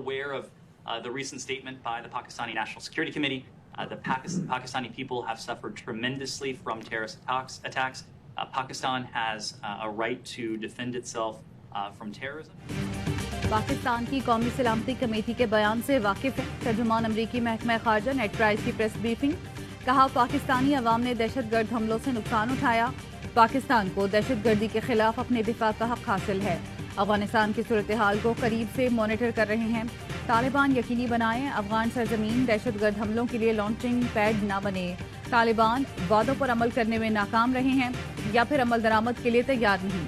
aware of the recent statement by the Pakistani National Security Committee. The Pakistani people have suffered tremendously from terrorist attacks. Pakistan has a right to defend itself from terrorism. Pakistan की कौमी सलामती committee के बयान से वाकिफ है तर्जुमान अमरीकी महकमा खारजा नेड प्राइस की प्रेस ब्रीफिंग। कहा पाकिस्तानी अवाम ने दहशतगर्द हमलों से नुकसान उठाया। पाकिस्तान को दहशतगर्दी के खिलाफ अपने दिफा का हक हासिल है। अफगानिस्तान की सूरत हाल को करीब से मॉनिटर कर रहे हैं। तालिबान यकीनी बनाएं अफगान सरजमीन दहशतगर्द हमलों के लिए लॉन्चिंग पैड न बने। तालिबान वादों पर अमल करने में नाकाम रहे हैं या फिर अमल दरामद के लिए तैयार नहीं।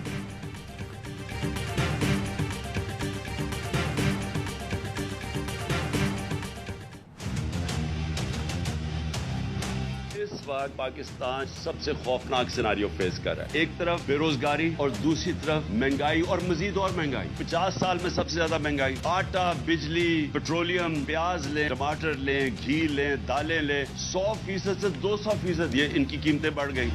इस वक्त पाकिस्तान सबसे खौफनाक सिनारियो फेस कर रहा है। एक तरफ बेरोजगारी और दूसरी तरफ महंगाई और मजीद और महंगाई। 50 साल में सबसे ज्यादा महंगाई। आटा, बिजली, पेट्रोलियम, प्याज लें, टमाटर लें, घी लें, दालें लें, 100% से 200% ये इनकी कीमतें बढ़ गई।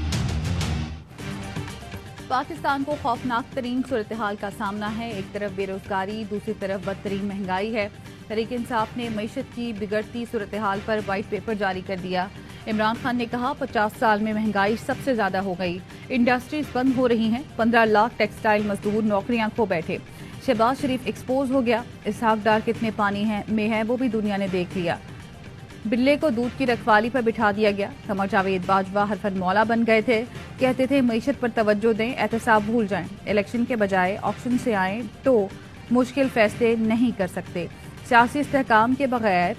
पाकिस्तान को खौफनाक तरीन सूरत हाल का सामना है। एक तरफ बेरोजगारी, दूसरी तरफ बदतरीन महंगाई है। तहरीक इंसाफ ने मईशत की बिगड़ती सूरत हाल पर वाइट पेपर जारी कर दिया। इमरान खान ने कहा 50 साल में महंगाई सबसे ज्यादा हो गई। इंडस्ट्रीज बंद हो रही हैं। 15 लाख टेक्सटाइल मजदूर नौकरियां खो बैठे। शहबाज शरीफ एक्सपोज हो गया। इसहाक डार कितने पानी में है वो भी दुनिया ने देख लिया। बिल्ले को दूध की रखवाली पर बिठा दिया गया। कमर जावेद बाजवा हरफत मौला बन गए थे। कहते थे मईशत पर तवज्जो दें, एहतसाब भूल जाएं। इलेक्शन के बजाय ऑक्शन से आए तो मुश्किल फैसले नहीं कर सकते। सियासी इस्तेहकाम के बगैर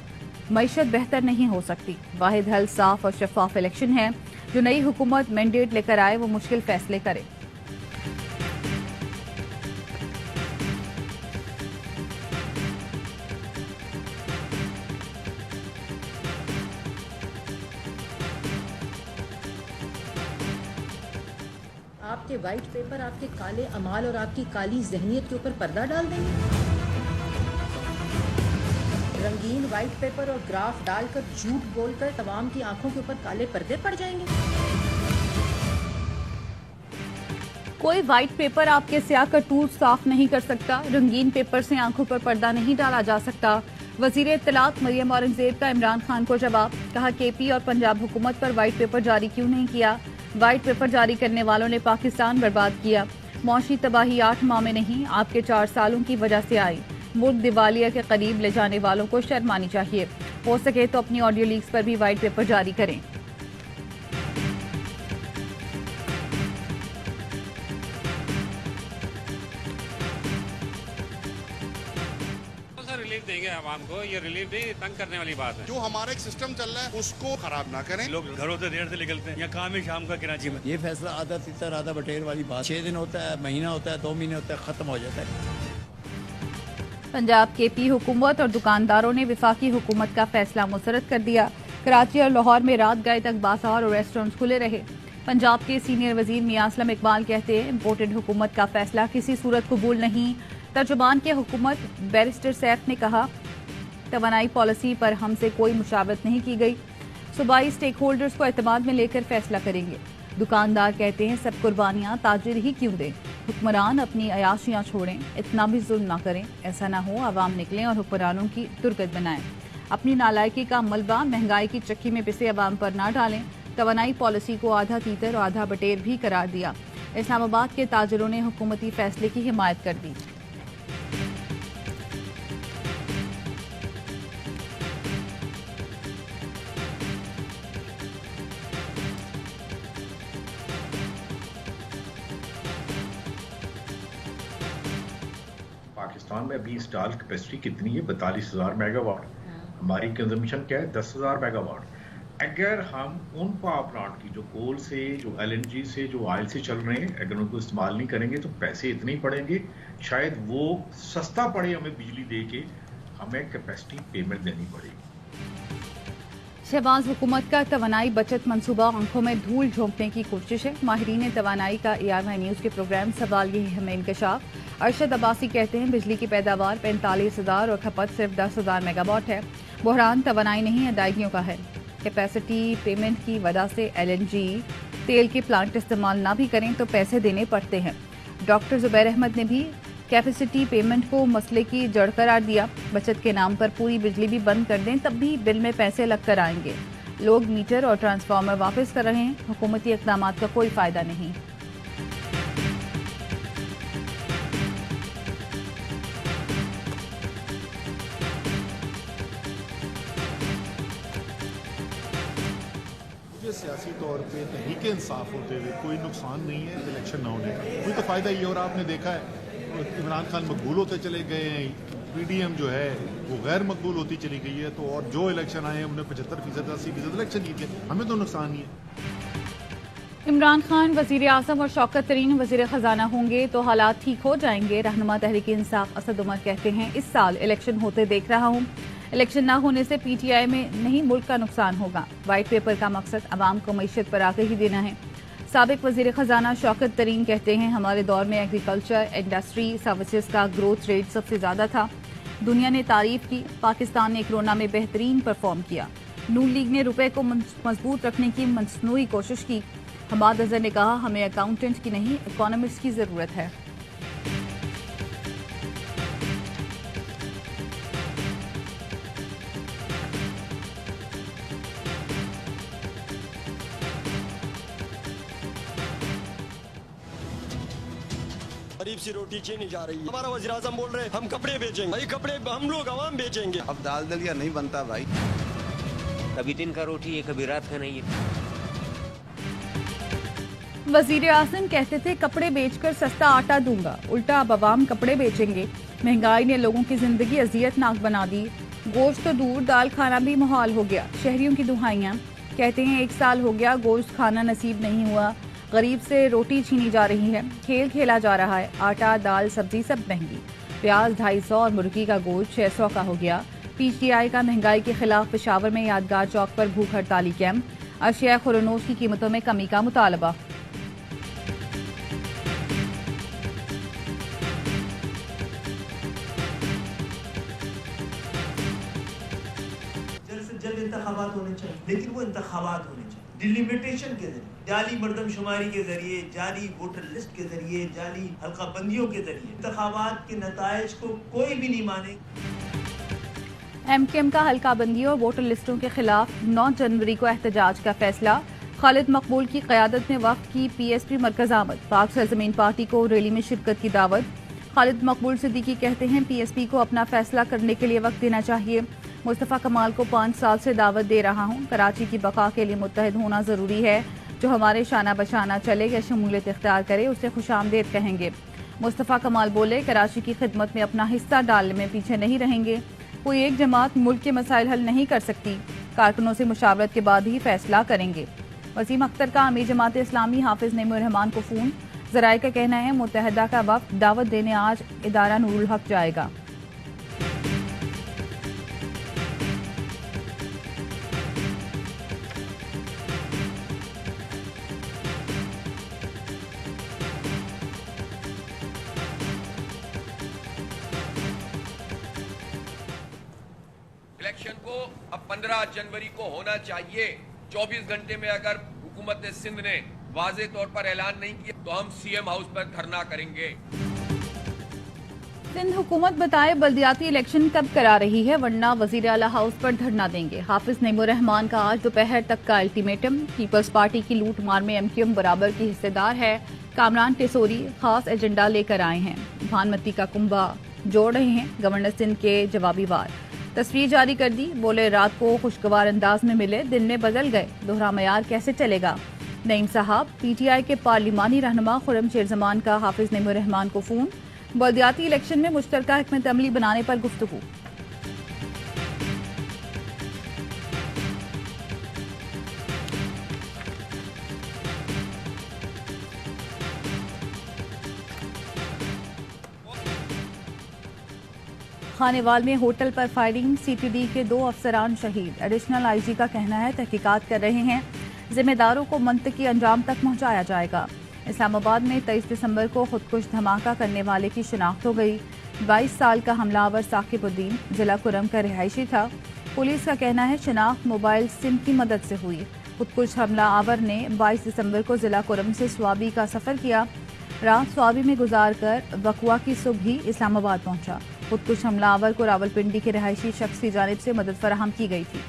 मईशत बेहतर नहीं हो सकती। वाहिद हल साफ और शफाफ इलेक्शन है। जो नई हुकूमत मैंडेट लेकर आए वो मुश्किल फैसले करे। आपके वाइट पेपर आपके काले अमाल और आपकी काली जहनियत के ऊपर पर्दा डाल देंगे। रंगीन व्हाइट पेपर और ग्राफ डालकर झूठ बोलकर तमाम की आंखों के ऊपर काले पर्दे पड़ जाएंगे। कोई व्हाइट पेपर आपके स्याह करतूत साफ नहीं कर सकता। रंगीन पेपर से आंखों पर पर्दा नहीं डाला जा सकता। वजीर इत्तलात मरियम औरंगजेब का इमरान खान को जवाब। कहा केपी और पंजाब हुकूमत पर व्हाइट पेपर जारी क्यों नहीं किया। व्हाइट पेपर जारी करने वालों ने पाकिस्तान बर्बाद किया। मौशी तबाही 8 माह में नहीं आपके 4 सालों की वजह से आई। मुल्क दिवालिया के करीब ले जाने वालों को शर्म आनी चाहिए। हो सके तो अपनी ऑडियो लीक्स पर भी व्हाइट पेपर जारी करें। रिलीफ देंगे आवाम को। ये रिलीफ नहीं, तंग करने वाली बात है। जो हमारा एक सिस्टम चल रहा है उसको खराब ना करें। लोग घरों से देर से निकलते हैं या काम ही शाम का कराची में। ये फैसला आधा तितर आधा बटेर वाली बात। 6 दिन होता है, महीना होता है, 2 महीने होता है, खत्म हो जाता है। पंजाब केपी हुकूमत और दुकानदारों ने विफाकी हुकूमत का फैसला मुस्तरद कर दिया। कराची और लाहौर में रात गए तक बाजार और रेस्टोरेंट्स खुले रहे। पंजाब के सीनियर वजीर मियां असलम इकबाल कहते हैं इम्पोर्टेड हुकूमत का फैसला किसी सूरत कबूल नहीं। तर्जुमान के हुकूमत बैरिस्टर सैफ ने कहा तवानाई पॉलिसी पर हमसे कोई मुशावरत नहीं की गई। सूबाई स्टेक होल्डर्स को एतमाद में लेकर फैसला करेंगे। दुकानदार कहते हैं सब कुर्बानियां ताजिर ही क्यों दें। हुक्मरान अपनी अयाशियां छोड़ें, इतना भी जुल्म ना करें। ऐसा ना हो आवाम निकलें और हुक्मरानों की दुर्गत बनाएं। अपनी नालायकी का मलबा महंगाई की चक्की में पिसे अवाम पर ना डालें। तवानाई पॉलिसी को आधा तीतर और आधा बटेर भी करार दिया। इस्लामाबाद के ताजिरों ने हुकूमती फैसले की हिमायत कर दी। पाकिस्तान में अभी इंस्टॉल कैपेसिटी कितनी है? 42,000 मेगावाट। हमारी कंजम्पशन क्या है? 10,000 मेगावाट। अगर हम उन पावर प्लांट की जो कोल से, जो एलएनजी से, जो ऑयल से चल रहे हैं, अगर उनको इस्तेमाल नहीं करेंगे तो पैसे इतने ही पड़ेंगे, शायद वो सस्ता पड़े हमें बिजली दे के, हमें कैपेसिटी पेमेंट देनी पड़ेगी। शहबाज हुकूमत का तवानाई बचत मंसूबा आंखों में धूल झोंकने की कोशिश है। माहिरीन तवानाई का ARY न्यूज़ के प्रोग्राम सवाल यही हमें इंकशाफ। अरशद अब्बासी कहते हैं बिजली की पैदावार 45,000 और खपत सिर्फ 10,000 मेगावाट है। बहरान तवानाई नहीं अदायगियों का है। कैपेसिटी पेमेंट की वजह से LNG तेल के प्लांट इस्तेमाल ना भी करें तो पैसे देने पड़ते हैं। डॉक्टर जुबैर अहमद ने भी कैपेसिटी पेमेंट को मसले की जड़ करार दिया। बचत के नाम पर पूरी बिजली भी बंद कर दें तब भी बिल में पैसे लग कर आएंगे। लोग मीटर और ट्रांसफार्मर वापस कर रहे हैं। हुकूमती इक़दाम का कोई फायदा नहीं। सियासी तौर पे तहरीक इंसाफ होते हुए कोई नुकसान नहीं है इलेक्शन न होने का, कोई तो फायदा ही है। और आपने देखा है इमरान खान मकबूल होते चले गए हैं, पीडीएम जो है वो गैर मकबूल होती चली गई है। तो और जो इलेक्शन आए हैं उन्हें 75% 80% इलेक्शन जीते, हमें तो नुकसान ही है। इमरान खान वजीर आजम और शौकत तरीन वजीर खजाना होंगे तो हालात ठीक हो जाएंगे। रहनुमा तहरीक इंसाफ असद उमर कहते हैं, इस साल इलेक्शन होते देख रहा हूँ। इलेक्शन ना होने से पीटीआई में नहीं मुल्क का नुकसान होगा। व्हाइट पेपर का मकसद अवाम को मईशत पर आगाही देना है। साबिक वजीर खजाना शौकत तरीन कहते हैं, हमारे दौर में एग्रीकल्चर, इंडस्ट्री, सर्विसेज का ग्रोथ रेट सबसे ज्यादा था। दुनिया ने तारीफ की। पाकिस्तान ने कोरोना में बेहतरीन परफॉर्म किया। नून लीग ने रुपए को मजबूत रखने की मसनूई कोशिश की। हमाद अजहर ने कहा, हमें अकाउंटेंट की नहीं इकोनॉमिस्ट की जरूरत है। गरीब सी रोटी छीनी जा रही है। हमारा वज़ीर आज़म बोल रहे हैं हम कपड़े बेचेंगे। भाई कपड़े हम लोग आवाम बेचेंगे। अब दाल दलिया नहीं बनता भाई, कभी दिन का रोटी है कभी रात का नहीं है। वजीर आज़म कहते थे कपड़े बेचकर सस्ता आटा दूंगा, उल्टा अब अवाम कपड़े बेचेंगे। महंगाई ने लोगों की जिंदगी अजियतनाक बना दी। गोश्त तो दूर, दाल खाना भी मुहाल हो गया। शहरियों की दुहाइयां कहते हैं, 1 साल हो गया गोश्त खाना नसीब नहीं हुआ। गरीब से रोटी छीनी जा रही है। खेल खेला जा रहा है। आटा, दाल, सब्जी सब महंगी। प्याज 250 और मुर्गी का गोश्त 600 का हो गया। पीटीआई का महंगाई के खिलाफ पेशावर में यादगार चौक पर भूख हड़ताली कैंप। अशिया खुरनोश की कीमतों में कमी का मुतालबा। जल्द से जल्द इंतखाबात होने चाहिए, लेकिन वो इंतखाबात होने चाहिए डिलिमिटेशन के जरिए, जाली मर्दमशुमारी के जरिए, जाली वोटर लिस्ट के जरिए, जाली हल्का बंदियों के जरिए। इंतखाबात के नताइज को कोई भी नहीं माने। एमकेएम का हल्का बंदी और वोटर लिस्टों के खिलाफ 9 जनवरी को एहतजाज का फैसला। खालिद मकबूल की क़यादत में वक्त की पीएसपी मरकज आमद। पाक सरजमीन पार्टी को रैली में शिरकत की दावत। खालिद मकबूल सिद्दीकी कहते हैं, पीएसपी को अपना फैसला करने के लिए वक्त देना चाहिए। मुस्तफ़ा कमाल को 5 साल से दावत दे रहा हूँ। कराची की बका के लिए मुत्तहिद होना जरूरी है। जो हमारे शाना बशाना चले या शमूलियत इख्तियार करे उसे खुशामदेद कहेंगे। मुस्तफ़ा कमाल बोले, कराची की खिदमत में अपना हिस्सा डालने में पीछे नहीं रहेंगे। कोई एक जमात मुल्क के मसाइल हल नहीं कर सकती। कारकुनों से मुशावरत के बाद ही फैसला करेंगे। वसीम अख्तर का अमीर जमात इस्लामी हाफिज नईमुर रहमान को फोन। ज़राए का कहना है, मुत्तहदा का वक्त दावत देने आज इदारा नूरुल हक जाएगा। इलेक्शन को अब 15 जनवरी को होना चाहिए। 24 घंटे में अगर हुकूमत सिंध ने वाज़े तौर पर ऐलान नहीं किया तो हम सीएम हाउस पर धरना करेंगे। सिंध हुकूमत बताए बल्दियाती इलेक्शन कब करा रही है, वरना वजीर आला हाउस पर धरना देंगे। हाफिज नईमुर रहमान का आज दोपहर तक का अल्टीमेटम। पीपल्स पार्टी की लूट मार में एमक्यूएम बराबर की हिस्सेदार है। कामरान टेसोरी खास एजेंडा लेकर आए हैं। भानमती का कुंभा जोड़ रहे हैं। गवर्नर सिंध के जवाबी वार। तस्वीर जारी कर दी। बोले, रात को खुशगवार अंदाज में मिले, दिन में बदल गए। दोहरा मयार कैसे चलेगा। नईम साहब। पीटीआई के पार्लिमानी रहनुमा खुरम शेरजमान का हाफिज नईमुर रहमान को फोन। बल्दियाती इलेक्शन में मुश्तरका हिकमत अमली बनाने पर गुफ्तगू। खानेवाल में होटल पर फायरिंग। सीटीडी के 2 अफसरान शहीद। एडिशनल आईजी का कहना है, तहकीकात कर रहे हैं, जिम्मेदारों को मंतकी अंजाम तक पहुंचाया जाएगा। इस्लामाबाद में 23 दिसंबर को खुदकुश धमाका करने वाले की शिनाख्त हो गई। 22 साल का हमलावर साकिबुद्दीन जिला कुरम का रिहायशी था। पुलिस का कहना है, शिनाख्त मोबाइल सिम की मदद से हुई। खुदकुश हमलावर ने 22 दिसंबर को जिला कुरम से स्वाबी का सफर किया। रात स्वाबी में गुजारकर वकवा की सुबह ही इस्लामाबाद पहुंचा। खुदकुश हमलावर को रावलपिंडी के रहायशी शख्स की जानिब से मदद फराहम की गई थी।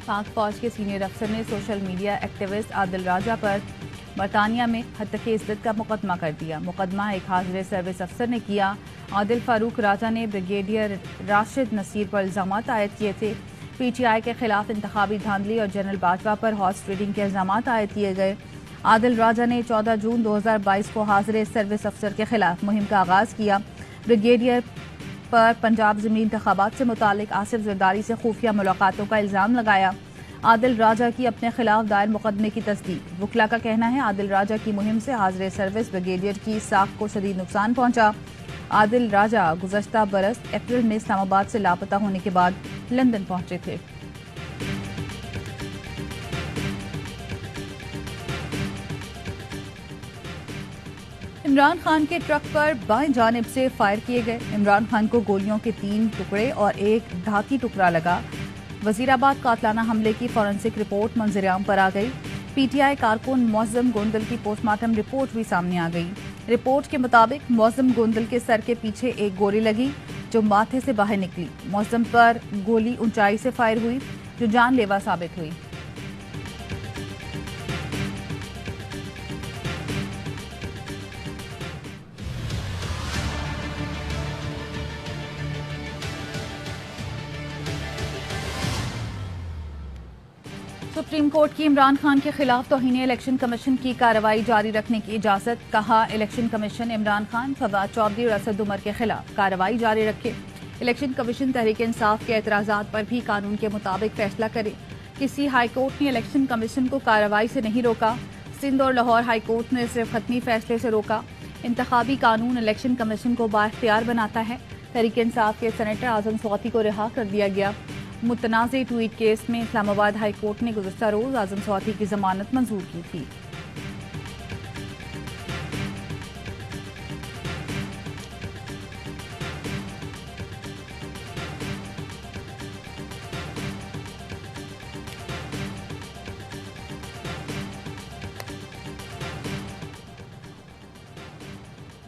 पाक फौज के सीनियर अफसर ने सोशल मीडिया एक्टिविस्ट आदिल राजा पर बरतानिया में हत्या इज्जत का मुकदमा कर दिया। मुकदमा एक हाजिर सर्विस अफसर ने किया। आदिल फारूक राजा ने ब्रिगेडियर राशिद नसीर पर इल्जाम आयद किए थे। PTI के खिलाफ इंतखाबी धांधली और जनरल बाजवा पर हॉर्स ट्रेडिंग के इल्जाम आयद किए गए। आदिल राजा ने 14 जून 2022 को हाजिर सर्विस अफसर के खिलाफ मुहिम का आगाज किया। ब्रिगेडियर पर पंजाब ज़मीनी इंतखाबात से मुतालिक आसिफ जरदारी से खुफिया मुलाकातों का इल्जाम लगाया। आदिल राजा की अपने खिलाफ दायर मुकदमे की तस्दीक। वकला का कहना है आदिल राजा की मुहिम से हाजिर सर्विस ब्रिगेडियर की साख को शदीद नुकसान पहुंचा। आदिल राजा गुज़श्ता बरस अप्रैल में इस्लामाबाद से लापता होने के बाद लंदन पहुंचे थे। इमरान खान के ट्रक पर बाएं जानिब से फायर किए गए। इमरान खान को गोलियों के 3 टुकड़े और एक धाती टुकड़ा लगा। वजीराबाद कातलाना हमले की फॉरेंसिक रिपोर्ट मंजर-ए-आम पर आ गई। PTI कारकुन मौज़म गोंदल की पोस्टमार्टम रिपोर्ट भी सामने आ गई। रिपोर्ट के मुताबिक मौज़म गोंदल के सर के पीछे एक गोली लगी जो माथे से बाहर निकली। मौज़म पर गोली ऊंचाई से फायर हुई जो जानलेवा साबित हुई। सुप्रीम कोर्ट की इमरान खान के खिलाफ तौहीन इलेक्शन कमीशन की कार्रवाई जारी रखने की इजाजत। कहा इलेक्शन कमीशन इमरान खान, फवाद चौधरी और असद उमर के खिलाफ कार्रवाई जारी रखे। इलेक्शन कमीशन तहरीक इंसाफ के एतराजात पर भी कानून के मुताबिक फैसला करे। किसी हाईकोर्ट ने इलेक्शन कमीशन को कार्रवाई से नहीं रोका। सिंध और लाहौर हाईकोर्ट ने सिर्फ खत्मी फैसले से रोका। इंतखाबी कानून इलेक्शन कमीशन को बाख्तियार बनाता है। तहरीक इंसाफ के सेनेटर आजम स्वाति को रिहा कर दिया गया। मुतनाज़े ट्वीट केस में इस्लामाबाद हाई कोर्ट ने गुज़श्ता रोज आजम स्वाति की जमानत मंजूर की थी।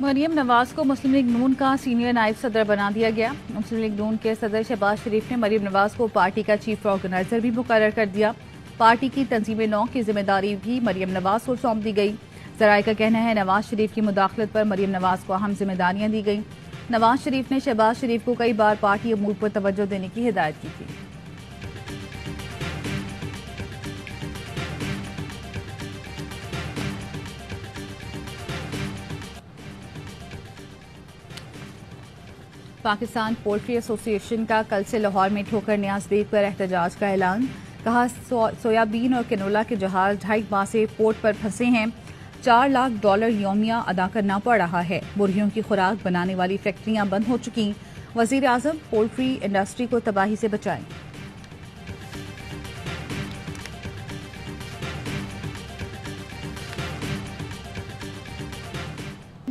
मरियम नवाज को मुस्लिम लीग नून का सीनियर नायब सदर बना दिया गया। मुस्लिम लीग नून के सदर शहबाज शरीफ ने मरियम नवाज को पार्टी का चीफ ऑर्गेनाइजर भी मुकर्रर कर दिया। पार्टी की तंजीम नौ की जिम्मेदारी भी मरियम नवाज को सौंप दी गई। जराये का कहना है नवाज शरीफ की मुदाखलत पर मरियम नवाज को अहम जिम्मेदारियां दी गई। नवाज शरीफ ने शहबाज शरीफ को कई बार पार्टी अमूर पर तवज्जो देने की हिदायत की थी। पाकिस्तान पोल्ट्री एसोसिएशन का कल से लाहौर में ठोकर न्याज बेग पर एहतजाज का ऐलान। कहा सोयाबीन और कैनोला के जहाज 2.5 माह से पोर्ट पर फंसे हैं। $4 लाख यौमिया अदा करना पड़ रहा है। मुर्गियों की खुराक बनाने वाली फैक्ट्रियां बंद हो चुकी। वजीर आजम पोल्ट्री इंडस्ट्री को तबाही से बचाएं।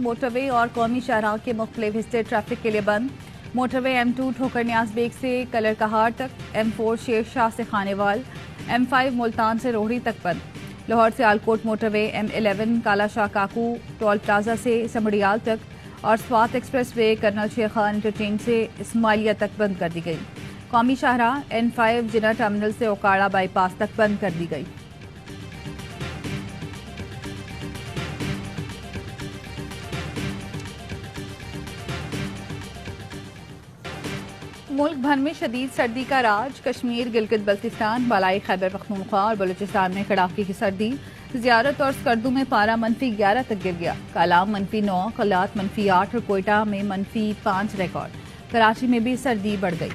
मोटरवे और कौमी शाहराह के मुख्तलिफ हिस्से ट्रैफिक के लिए बंद। मोटरवे M2 ठोकर न्याज बेग से कलर कहार तक, M4 शेर शाह से खानेवाल, M5 मुल्तान से रोहड़ी तक बंद। लाहौर से आलकोट मोटरवे M11 काला शाह काकू टोल प्लाजा से समड़ियाल तक और Swat expressway colonel Sheikh Khan interchange से इस्माइलिया तक बंद कर दी गई। कौमी शाहराह N5 जिना टर्मिनल से ओकाड़ा बाईपास तक बंद कर दी गई। मुल्क भर में शदीद सर्दी का राज। कश्मीर, गिलगित बल्तिस्तान, बालाई खैबर पख्तूनख्वा और बलूचिस्तान में कड़ाके की सर्दी। ज़ियारत और स्कर्दू में पारा -11 तक गिर गया। कालाम -9, कलात -8 और कोयटा में -5 रिकॉर्ड। कराची में भी सर्दी बढ़ गई।